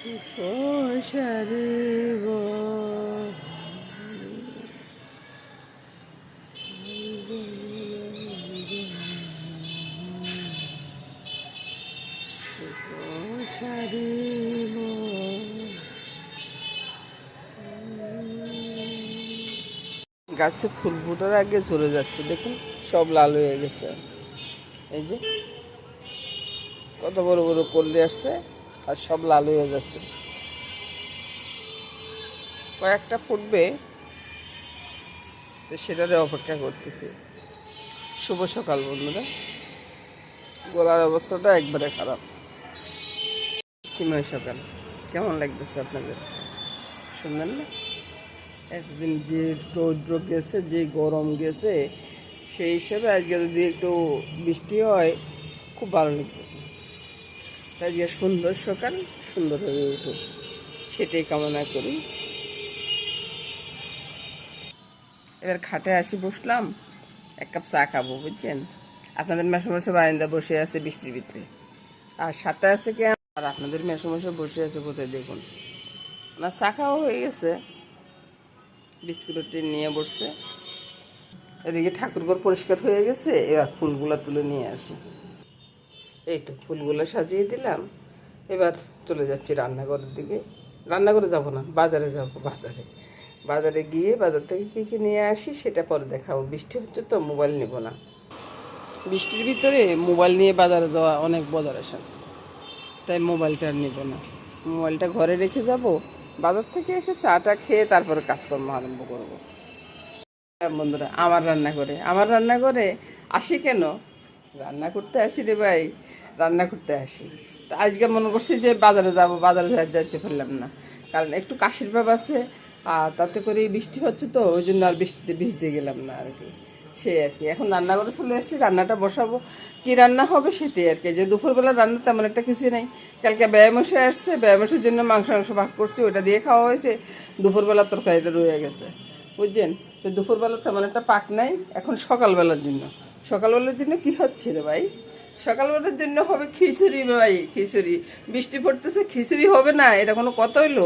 সারিব সারিব গাছে ফুল ফোটার আগে চলে যাচ্ছে, দেখুন সব লাল হয়ে গেছে। এই যে কত বড় বড় কলি আসছে আর সব লাল হয়ে যাচ্ছে। কয়েকটা ফুটবে, তো সেটারে অপেক্ষা করতেছি। শুভ সকাল বন্ধুরা। গলার অবস্থাটা একবারে খারাপ। বৃষ্টিময় সকাল কেমন লাগতেছে আপনাদের? শুনলেন না? একদিন যে রৌদ্র গেছে, যে গরম গেছে, সেই হিসাবে আজকে যদি একটু বৃষ্টি হয় খুব ভালো লাগতেছে। তাই যে সুন্দর সকাল সুন্দর হয়ে উঠুক, সেটাই কামনা করি। এবার খাটে আসি, বসলাম, এক কাপ চা খাবো, বুঝছেন? আপনাদের মেসমশাই বারান্দা বসে আছে বৃষ্টির ভিতরে, আর সাথে আছে কে? আর আপনাদের মেসমশাই বসে আছে কোথায় দেখুন। আমার চা খাওয়া হয়ে গেছে, বিস্কুট নিয়ে বসছে। এদিকে ঠাকুরঘর পরিষ্কার হয়ে গেছে, এবার ফুলগুলা তুলে নিয়ে আসি। এই তো ফুলগুলো সাজিয়ে দিলাম। এবার চলে যাচ্ছি রান্নাঘরের দিকে। রান্নাঘরে যাব না, বাজারে যাব। বাজারে গিয়ে বাজার থেকে কী কী নিয়ে আসি সেটা পরে দেখাবো। বৃষ্টি হচ্ছে তো মোবাইল নেব না। বৃষ্টির ভিতরে মোবাইল নিয়ে বাজারে যাওয়া অনেক বদারেশন, তাই মোবাইলটা আর নেব না। মোবাইলটা ঘরে রেখে যাব, বাজার থেকে এসে চাটা খেয়ে তারপরে কাজকর্ম আরম্ভ করব। বন্ধুরা, আমার রান্নাঘরে আসি কেন? রান্না করতে আসি রে ভাই, রান্না করতে আসি। তো আজকে মনে করছি যে বাজারে যাব, বাজারে যাইতে পারলাম না, কারণ একটু কাশির ভাব আছে। আর তাতে করে বৃষ্টি হচ্ছে তো, ওই জন্য আর বৃষ্টিতে ভিজতে গেলাম না আর কি। সে আর কি, এখন রান্নাঘরে চলে এসেছি, রান্নাটা বসাবো। কি রান্না হবে সেটাই আর কি। যে দুপুরবেলা রান্না তেমন একটা কিছুই নেই। কালকে ব্যায়ামশাই আসছে, ব্যায়ামশার জন্য মাংস ভাগ করছি, ওইটা দিয়ে খাওয়া হয়েছে। দুপুরবেলা তরকারিটা রয়ে গেছে, বুঝছেন? তো দুপুরবেলা তেমন একটা পাক নাই। এখন সকালবেলার জন্য কি হচ্ছে রে ভাই? সকালবেলার জন্য হবে খিচুড়ি ভাই, খিচুড়ি। বৃষ্টি পড়তেছে, খিচুড়ি হবে না এটা কোনো কথা হইলো?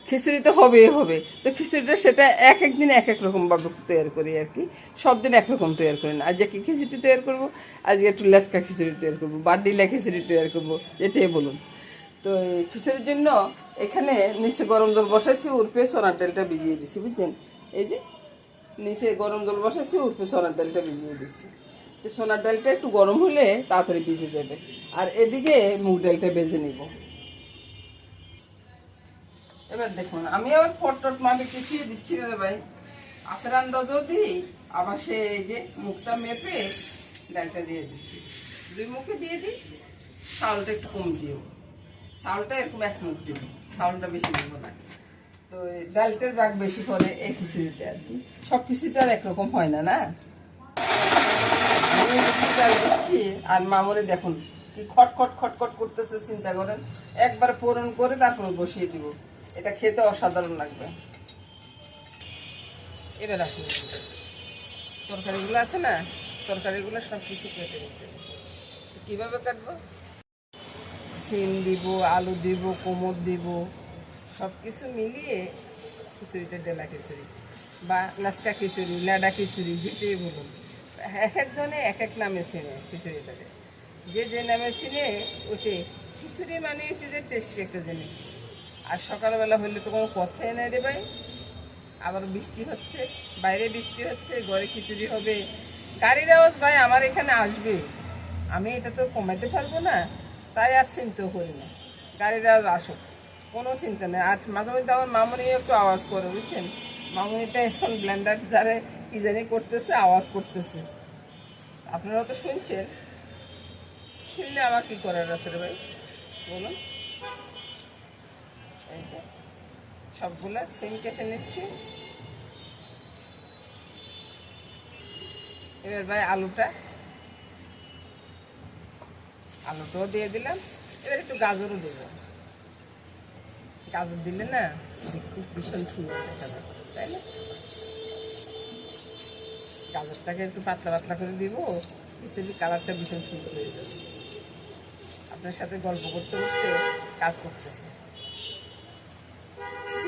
খিচুড়ি তো হবেই হবে। তো খিচুড়িটা সেটা এক একদিন এক এক রকম ভাবে তৈরি করি আর কি। সব দিন একরকম তৈরি করি না। আজকে কি খিচুড়ি তৈরি করবো? আজকে একটু লেসকা খিচুড়ি তৈরি করবো, বার্ডিলা খিচুড়ি তৈরি করবো, এটাই বলুন। তো এই খিচুড়ির জন্য এখানে নিচে গরম জল বসাইছি, উর্ফে সোনার ডালটা ভিজিয়ে দিছি, বুঝছেন? এই যে নিচে গরম জল বসাইছি, উর্ফে সোনার ডালটা ভিজিয়ে দিছি। তো সোনার ডালটা একটু গরম হলে তাড়াতাড়ি ভিজে যাবে। আর এদিকে মুগ ডালটা ভেজে নিব। এবার দেখুন, আমি আবার ফটফট মাপে কিছুই দিচ্ছি না রে ভাই। হাতের আন্দাজও দিই, আবার সে এই যে মুখটা মেপে ডালটা দিয়ে দিচ্ছি। দুই মুখে দিয়ে দিই। চাউলটা একটু কম দিও, চাউলটা এরকম এক মুখ দিব, চাউলটা বেশি দিব না। তো ডালটার ভাগ বেশি করে এই খিচুড়িটা আর কি। সব খিচুড়িটা আর একরকম হয় না, না? আমি ডাল দিচ্ছি, আর মামলে দেখুন কি খটখট খটখট করতেছে, চিন্তা করেন। একবার ফোড়ন করে তারপর বসিয়ে দিব। এটা খেতে অসাধারণ লাগবে। এবার আসুন, তরকারিগুলো আছে না, তরকারিগুলো সব কিছু কেটে দিচ্ছে। কীভাবে কাটবো? সিম দিব, আলু দিব, কোমর দিব, সব কিছু মিলিয়ে খিচুড়িটা ডেলা খিচুড়ি বা লাস্কা খিচুড়ি, লাডা খিচুড়ি, যেটাই বলুন। এক একজনে এক এক নামে চিনে খিচুড়িটাকে। যে যে নামে চিনে ওকে খিচুড়ি মানিয়েছে, যে টেস্টি একটা জিনিস। আর সকালবেলা হলে তো কোনো কথাই নাই রে ভাই। আবার বৃষ্টি হচ্ছে, বাইরে বৃষ্টি হচ্ছে, ঘরে খিচুড়ি হবে। গাড়ির আওয়াজ ভাই আমার এখানে আসবে, আমি এটা তো কমাইতে পারবো না, তাই আর চিন্তাও করি না। গাড়ির আওয়াজ আসুক, কোনো চিন্তা নেই। আর মাঝে মধ্যে আমার মামুনিও একটু আওয়াজ করে, বুঝছেন? মামুনিটা এখন ব্লেন্ডার যারে কি জানি করতেছে, আওয়াজ করতেছে। আপনারা তো শুনছেন, শুনলে আমার কি করার আছে রে ভাই, বলুন? এই যে সবগুলা সিম কেটে নিচ্ছি। এবার ভাই আলুটাও দিয়ে দিলাম। এবার একটু গাজরও দেব। গাজর দিলে না খুব ভীষণ সুন্দর দেখা যাবে, তাই না? গাজরটাকে একটু পাতলা পাতলা করে দিব, খিচুড়ি কালারটা ভীষণ সুন্দর হয়ে যাবে। আপনার সাথে গল্প করতে করতে কাজ করতেছে।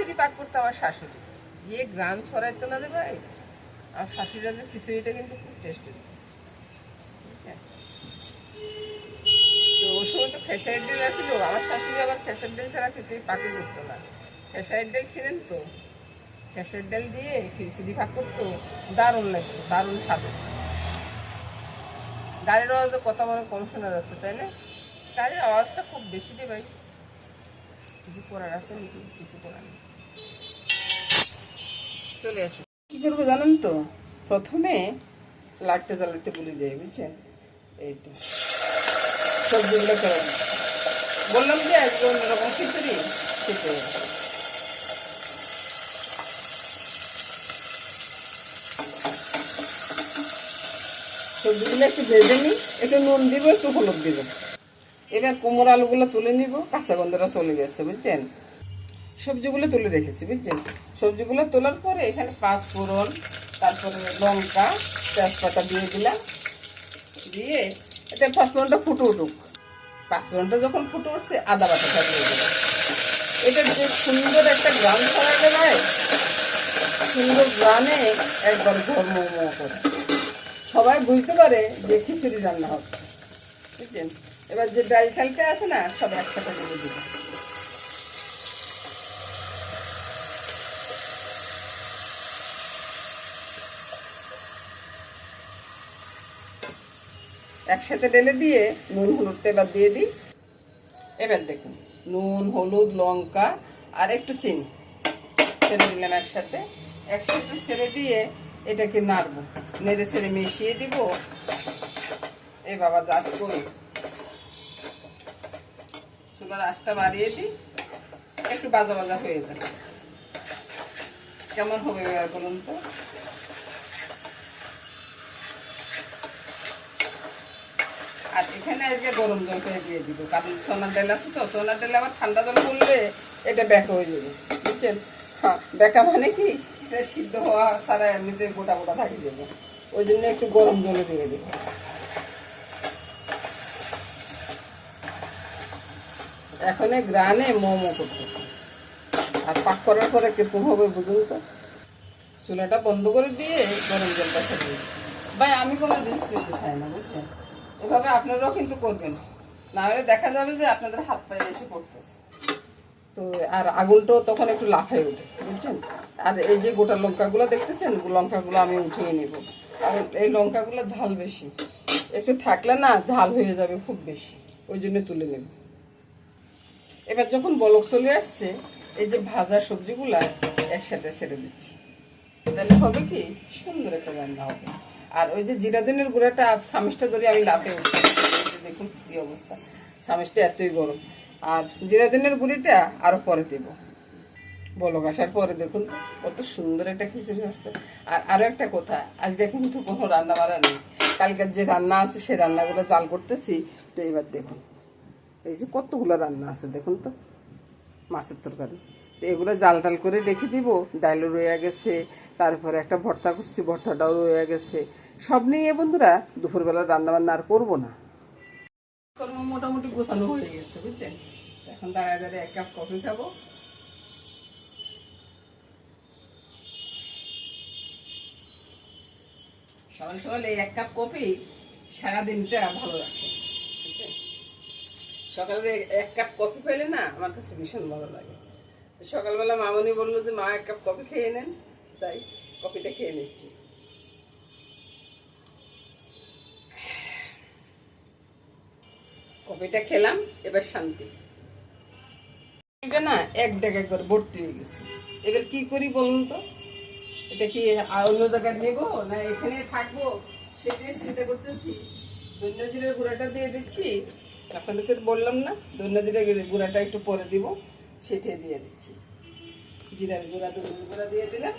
খিচুড়ি পাক করতো আমার শাশুড়ি, যে গ্রাম ছড়াইতো না রে ভাই, আমার শাশুড়িদের খিচুড়িটা কিন্তু খুব টেস্টি। তো ওই সময় তো খেসারির ডাল আসছিল, আমার শাশুড়ি আবার খেসারির ডাল ছাড়া খিচুড়ি পাকই করতো না। খেসারির ডাল ছিলেন তো, খেসারির ডাল দিয়ে খিচুড়ি পাক করতো, দারুণ লাগতো, দারুণ স্বাদ। গাড়ির আওয়াজে কথা মনে কম শোনা যাচ্ছে তাই না? গাড়ির আওয়াজটা খুব বেশি রে ভাই। কিছু করার আছে নাকি? কিছু করার নেই, চলে আসো। কি করবো জানেন তো, প্রথমে লাটতে জ্বালাতে ভুলে যাই, বুঝছেন? এই তো সবজিগুলো করে বললাম যে আজকে অন্যরকম খিচুড়ি, খিচুড়ি সবজিগুলো একটু ভেজে নিই, একটু নুন দিব, একটু হলুদ দিব। এবার কোমর আলুগুলো তুলে নিব, কাঁচা গন্ধটা চলে গেছে, বুঝছেন? সবজিগুলো তুলে রেখেছি, বুঝছেন? সবজিগুলো তোলার পরে এখানে 5 ফোড়ন, তারপরে লঙ্কা, তেজপাতা দিয়ে দিলাম, দিয়ে এটা 5 ফোড়নটা ফুটে উঠুক। 5 ফোড়নটা যখন ফুটে উঠছে আদা বাটাটা দিয়ে দিলাম। এটা যে সুন্দর একটা গ্রান ছড়াইলে ভাই, সুন্দর গ্রানে একবার ঘর মোমো করে সবাই বুঝতে পারে যে খিচুড়ি রান্না হচ্ছে, বুঝছেন? এবার যে ডাল চালটা আছে না, সব একসাথে দিয়ে দিব। একসাথে ঢেলে দিয়ে নুন হলুদটা এবার দিয়ে দিই। এবার দেখুন, নুন হলুদ লঙ্কা আর একটু চিনি ছেড়ে দিলাম একসাথে। একসাথে ছেড়ে দিয়ে এটাকে নাড়বো, নেড়ে ছেড়ে মিশিয়ে দিব। এ বাবা জাত করি, চুলার আঁচটা বাড়িয়ে দিই, একটু বাজা বাজা হয়ে যাবে। কেমন হবে এবার বলুন তো? আর এখানে আজকে গরম জল করে দিয়ে দিব, কারণ সোনার ডাল আছে তো, সোনার ডালে আবার ঠান্ডা জল করলে এটা ব্যাকা হয়ে যাবে, বুঝছেন? হ্যাঁ, ব্যাকা মানে কি, এটা সিদ্ধ হওয়া ছাড়া এমনিতে গোটা গোটা থাকি দেবে, ওই জন্য একটু গরম জলে দিয়ে দেব। এখন গ্রানে মোমো করতেছে, আর পাক করার পরে কিরকম হবে বুঝুন তো। চুলাটা বন্ধ করে দিয়ে গরম জলটা ছেড়ে দিচ্ছি। ভাই আমি কোনো রিস্ক নিতে চাই না, বুঝছেন? এভাবে আপনারাও কিন্তু করবেন, না হলে দেখা যাবে যে আপনাদের হাত পায়ে এসে পড়তেছে। তো আর আগুনটাও তখন একটু লাফায় ওঠে, বুঝছেন? আর এই যে গোটা লঙ্কাগুলো দেখতেছেন, লঙ্কাগুলো আমি উঠিয়ে নেব, কারণ এই লঙ্কাগুলো ঝাল বেশি, একটু থাকলে না ঝাল হয়ে যাবে খুব বেশি, ওই জন্য তুলে নেব। এবার যখন বলক চলে আসছে, এই যে ভাজা সবজিগুলা একসাথে ছেড়ে দিচ্ছি, তাহলে হবে কি, সুন্দর একটা রান্না হবে। আর ওই যে জিরা ধনের গুঁড়াটা চামিচটা ধরে আমি লাফে উঠছি, দেখুন কি অবস্থা, চামিচটা এতই গরম। আর জিরা ধনের গুঁড়িটা আরো পরে দেব, বলক আসার পরে। দেখুন তো কত সুন্দর একটা খিচুড়ি আসছে। আর আরো একটা কথা, আজকে কিন্তু কোনো রান্না বাড়া নেই, কালকের যে রান্না আছে সে রান্নাগুলো জাল করতেছি। তো এবার দেখুন, এই যে কতগুলো রান্না আছে দেখুন তো, মাছের তরকারি, তো এগুলো জাল টাল করে রেখে দিব। ডালও রয়ে গেছে, তারপরে একটা ভর্তা করছি, ভর্তাটাও রয়ে গেছে। সব নিয়ে বন্ধুরা দুপুরবেলা রান্না বান্না আর করবো না, কর্ম মোটামুটি গোছানো হয়ে গেছে, বুঝছেন? এখন দাঁড়ায় দাঁড়িয়ে 1 কাপ কফি খাবো। সকাল সকাল এই 1 কাপ কফি সারাদিনটা ভালো রাখে, বুঝছেন? সকালে 1 কাপ কফি পেলে না আমার কাছে ভীষণ ভালো লাগে। তো সকালবেলা মামনি বললো যে মা 1 কাপ কফি খেয়ে নেন, তাই কফিটা খেয়ে নিচ্ছি। কফিটা খেলাম, এবার শান্তি। এটা না এক ডেক একবার ভর্তি হয়ে গেছে, এবার কি করি বলুন তো? এটা কি আর অন্য জায়গায় নেবো না এখানে থাকবো, সেটাই চিন্তা করতেছি। ধনিয়া জিরার গুঁড়াটা দিয়ে দিচ্ছি, আপনাদেরকে বললাম না ধনিয়া জিরার গুঁড়াটা একটু পরে দিব, সেটাই দিয়ে দিচ্ছি। জিরার গুঁড়া ধনিয়ার গুঁড়া দিয়ে দিলাম,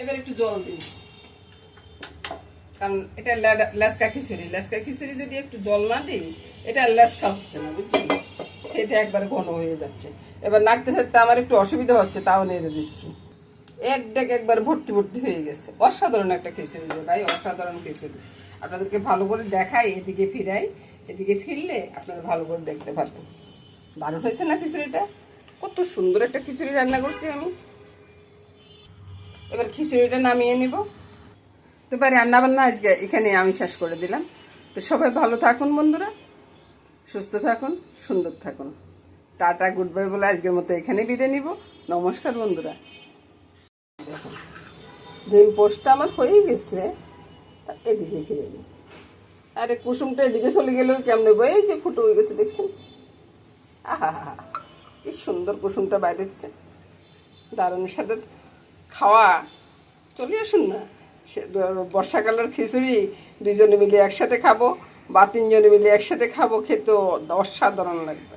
এবার একটু জল দিই, কারণ এটা লেসকা খিচুড়ি, লেসকা খিচুড়ি যদি একটু জল না দিই এটা লেসকা হচ্ছে না, বুঝছেন? এটা একবার ঘন হয়ে যাচ্ছে। এবার নাড়তে ছাড়তে আমার একটু অসুবিধা হচ্ছে, তাও নেড়ে দিচ্ছি। এক ডেক একবার ভর্তি ভর্তি হয়ে গেছে। অসাধারণ একটা খিচুড়ি ভাই, অসাধারণ খিচুড়ি। আপনাদেরকে ভালো করে দেখাই, এদিকে ফিরাই, এদিকে ফিরলে আপনারা ভালো করে দেখতে পারবেন। দারুণ হয়েছে না খিচুড়িটা? কত সুন্দর একটা খিচুড়ি রান্না করছি আমি। এবার খিচুড়িটা নামিয়ে নিব। তো এবার রান্নাবান্না আজকে এখানে আমি শেষ করে দিলাম। তো সবাই ভালো থাকুন বন্ধুরা, সুস্থ থাকুন, সুন্দর থাকুন। টাটা, গুড বাই বলে আজকের মতো এখানে বিদায় নিব। নমস্কার বন্ধুরা। দেখুন ডিম পোস্টটা আমার হয়ে গেছে, এদিকে ফিরে নিই। আরে কুসুমটা এদিকে চলে গেলেও কেমনে বই যে ফুটো হয়ে গেছে দেখছেন। আহা হা, কি সুন্দর কুসুমটা বাইরে হচ্ছে। দারুণের সাথে খাওয়া, চলে আসুন না। বর্ষাকালের খিচুড়ি দুজনে মিলে একসাথে খাবো বা তিনজনে মিলে একসাথে খাবো, খেতে অসাধারণ লাগবে।